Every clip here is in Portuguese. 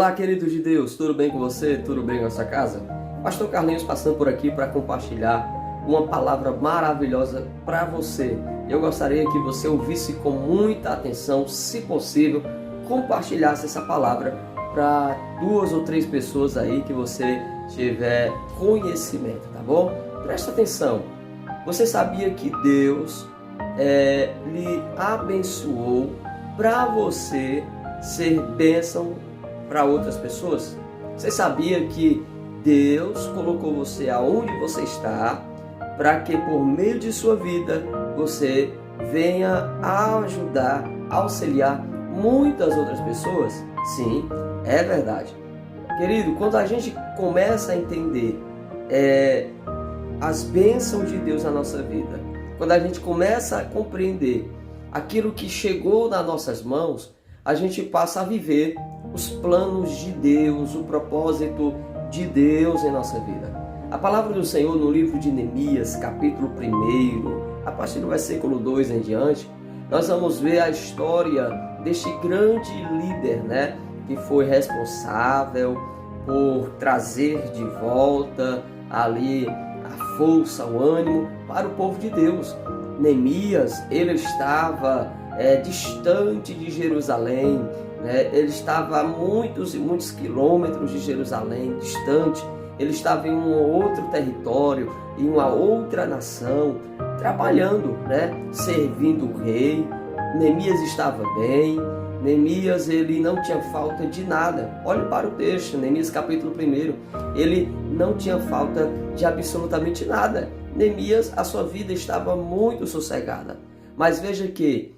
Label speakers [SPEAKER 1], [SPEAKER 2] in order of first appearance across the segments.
[SPEAKER 1] Olá, queridos de Deus, tudo bem com você? Tudo bem com a sua casa? Pastor Carlinhos passando por aqui para compartilhar uma palavra maravilhosa para você. Eu gostaria que você ouvisse com muita atenção, se possível, compartilhasse essa palavra para 2 ou 3 pessoas aí que você tiver conhecimento, tá bom? Presta atenção. Você sabia que Deus lhe abençoou para você ser bênção para outras pessoas? Você sabia que Deus colocou você aonde você está para que por meio de sua vida você venha a ajudar, auxiliar muitas outras pessoas? Sim, é verdade. Querido, quando a gente começa a entender as bênçãos de Deus na nossa vida, quando a gente começa a compreender aquilo que chegou nas nossas mãos, a gente passa a viver os planos de Deus, o propósito de Deus em nossa vida. A palavra do Senhor no livro de Neemias, capítulo 1, a partir do versículo 2 em diante, nós vamos ver a história deste grande líder, que foi responsável por trazer de volta ali a força, o ânimo para o povo de Deus. Neemias, ele estava distante de Jerusalém, ele estava a muitos e muitos quilômetros de Jerusalém, distante. Ele estava em um outro território, em uma outra nação, trabalhando, servindo o rei. Neemias estava bem. Neemias, ele não tinha falta de nada. Olhe para o texto, Neemias capítulo 1. Ele não tinha falta de absolutamente nada. Neemias, a sua vida estava muito sossegada. Mas veja que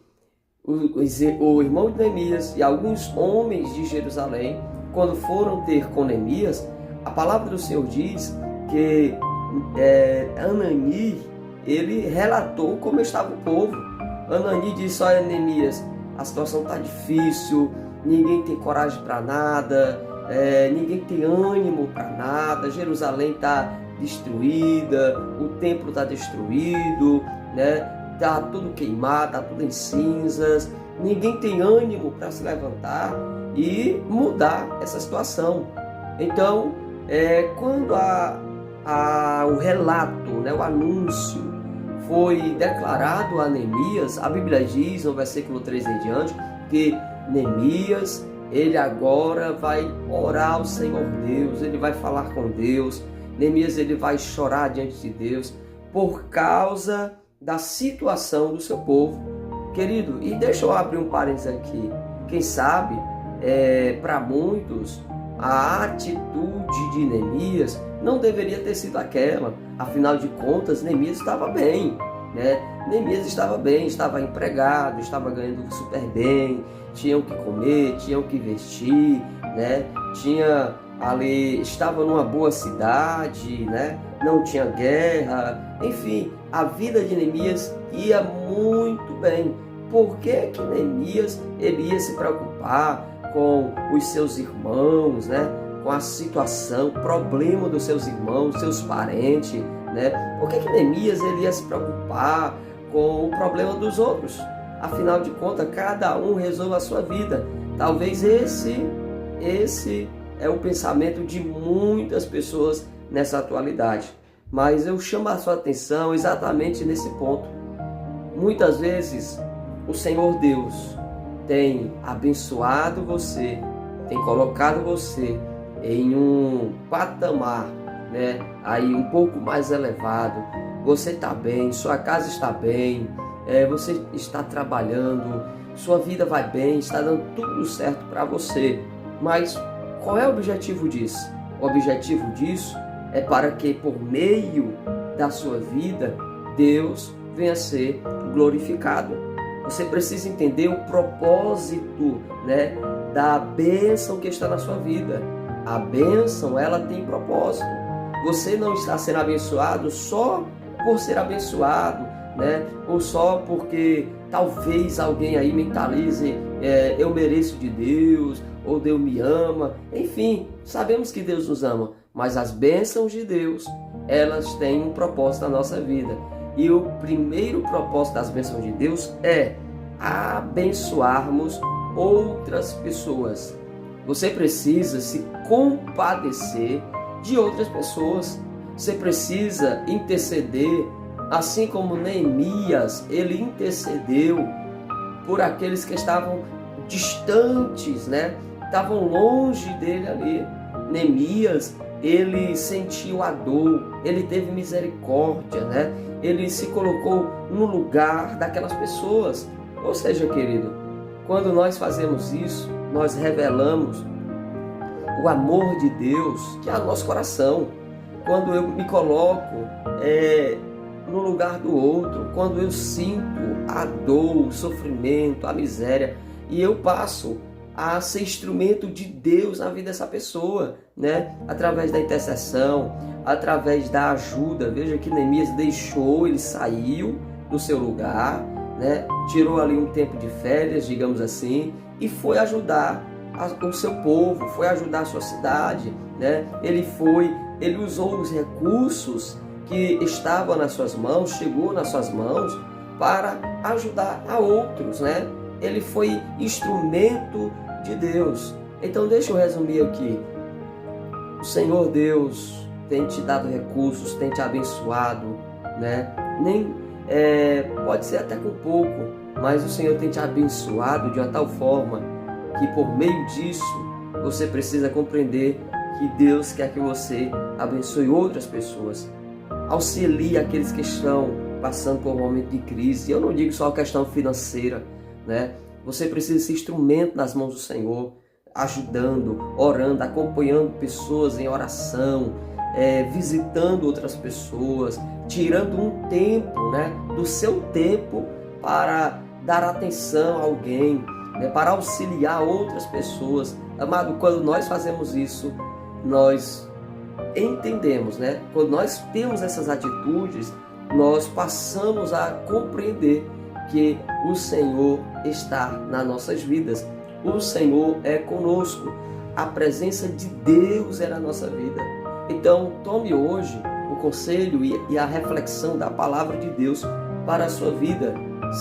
[SPEAKER 1] o irmão de Neemias e alguns homens de Jerusalém, quando foram ter com Neemias, a palavra do Senhor diz que Anani, ele relatou como estava o povo. Anani disse: olha, Neemias, a situação está difícil, ninguém tem coragem para nada, ninguém tem ânimo para nada, Jerusalém está destruída, o templo está destruído, está tudo queimado, está tudo em cinzas, ninguém tem ânimo para se levantar e mudar essa situação. Então, quando o relato, o anúncio foi declarado a Neemias, a Bíblia diz no versículo 3 em diante que Neemias, ele agora vai orar ao Senhor Deus, ele vai falar com Deus. Neemias, ele vai chorar diante de Deus por causa da situação do seu povo. Querido, e deixa eu abrir um parênteses aqui. Quem sabe, para muitos, a atitude de Neemias não deveria ter sido aquela. Afinal de contas, Neemias estava bem, Neemias estava bem, estava empregado, estava ganhando super bem, tinha o que comer, tinha o que vestir, estava numa boa cidade, não tinha guerra, enfim, a vida de Neemias ia muito bem. Por que Neemias ele ia se preocupar com os seus irmãos, com a situação, problema dos seus irmãos, seus parentes, Por que Neemias ele ia se preocupar com o problema dos outros? Afinal de contas, cada um resolve a sua vida. Talvez esse é o pensamento de muitas pessoas nessa atualidade. Mas eu chamo a sua atenção exatamente nesse ponto. Muitas vezes o Senhor Deus tem abençoado você, tem colocado você em um patamar, aí um pouco mais elevado. Você está bem, sua casa está bem, você está trabalhando, sua vida vai bem, está dando tudo certo para você. Mas qual é o objetivo disso? O objetivo disso é para que por meio da sua vida, Deus venha a ser glorificado. Você precisa entender o propósito, da bênção que está na sua vida. A bênção, ela tem propósito. Você não está sendo abençoado só por ser abençoado, ou só porque talvez alguém aí mentalize, eu mereço de Deus, ou Deus me ama. Enfim, sabemos que Deus nos ama, mas as bênçãos de Deus, elas têm um propósito na nossa vida. E o primeiro propósito das bênçãos de Deus é abençoarmos outras pessoas. Você precisa se compadecer de outras pessoas. Você precisa interceder, assim como Neemias, ele intercedeu por aqueles que estavam distantes, né? Estavam longe dele ali. Neemias, ele sentiu a dor, ele teve misericórdia, né? Ele se colocou no lugar daquelas pessoas. Ou seja, querido, quando nós fazemos isso, nós revelamos o amor de Deus que é no nosso coração. Quando eu me coloco no lugar do outro, quando eu sinto a dor, o sofrimento, a miséria, e eu passo a ser instrumento de Deus na vida dessa pessoa, né? Através da intercessão, através da ajuda. Veja que Neemias deixou, ele saiu do seu lugar, né? Tirou ali um tempo de férias, digamos assim, e foi ajudar o seu povo, foi ajudar a sua cidade, né? Ele usou os recursos que estavam nas suas mãos, chegou nas suas mãos para ajudar a outros, né? Ele foi instrumento de Deus. Então deixa eu resumir aqui. O Senhor Deus tem te dado recursos, tem te abençoado, né? Pode ser até com pouco, mas o Senhor tem te abençoado de uma tal forma que por meio disso você precisa compreender que Deus quer que você abençoe outras pessoas, auxilie aqueles que estão passando por um momento de crise. Eu não digo só a questão financeira, né? Você precisa ser instrumento nas mãos do Senhor, ajudando, orando, acompanhando pessoas em oração, visitando outras pessoas, tirando um tempo, né, do seu tempo para dar atenção a alguém, né, para auxiliar outras pessoas. Amado, quando nós fazemos isso, nós entendemos, né? Quando nós temos essas atitudes, nós passamos a compreender que o Senhor está nas nossas vidas. O Senhor é conosco. A presença de Deus é na nossa vida. Então, tome hoje o conselho e a reflexão da palavra de Deus para a sua vida.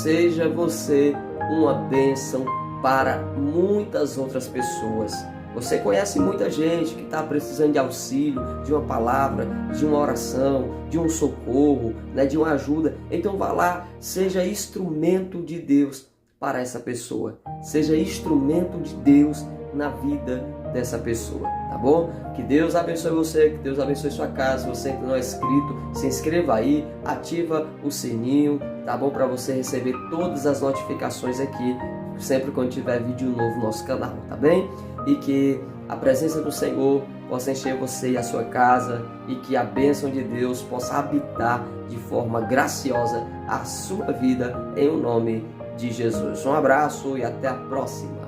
[SPEAKER 1] Seja você uma bênção para muitas outras pessoas. Você conhece muita gente que está precisando de auxílio, de uma palavra, de uma oração, de um socorro, né, de uma ajuda. Então vá lá, seja instrumento de Deus para essa pessoa. Seja instrumento de Deus na vida dessa pessoa, tá bom? Que Deus abençoe você, que Deus abençoe sua casa. Você que não é inscrito, se inscreva aí, ativa o sininho, tá bom? Para você receber todas as notificações aqui, sempre quando tiver vídeo novo no nosso canal, tá bem? E que a presença do Senhor possa encher você e a sua casa, e que a bênção de Deus possa habitar de forma graciosa a sua vida, em o nome de Jesus. Um abraço e até a próxima.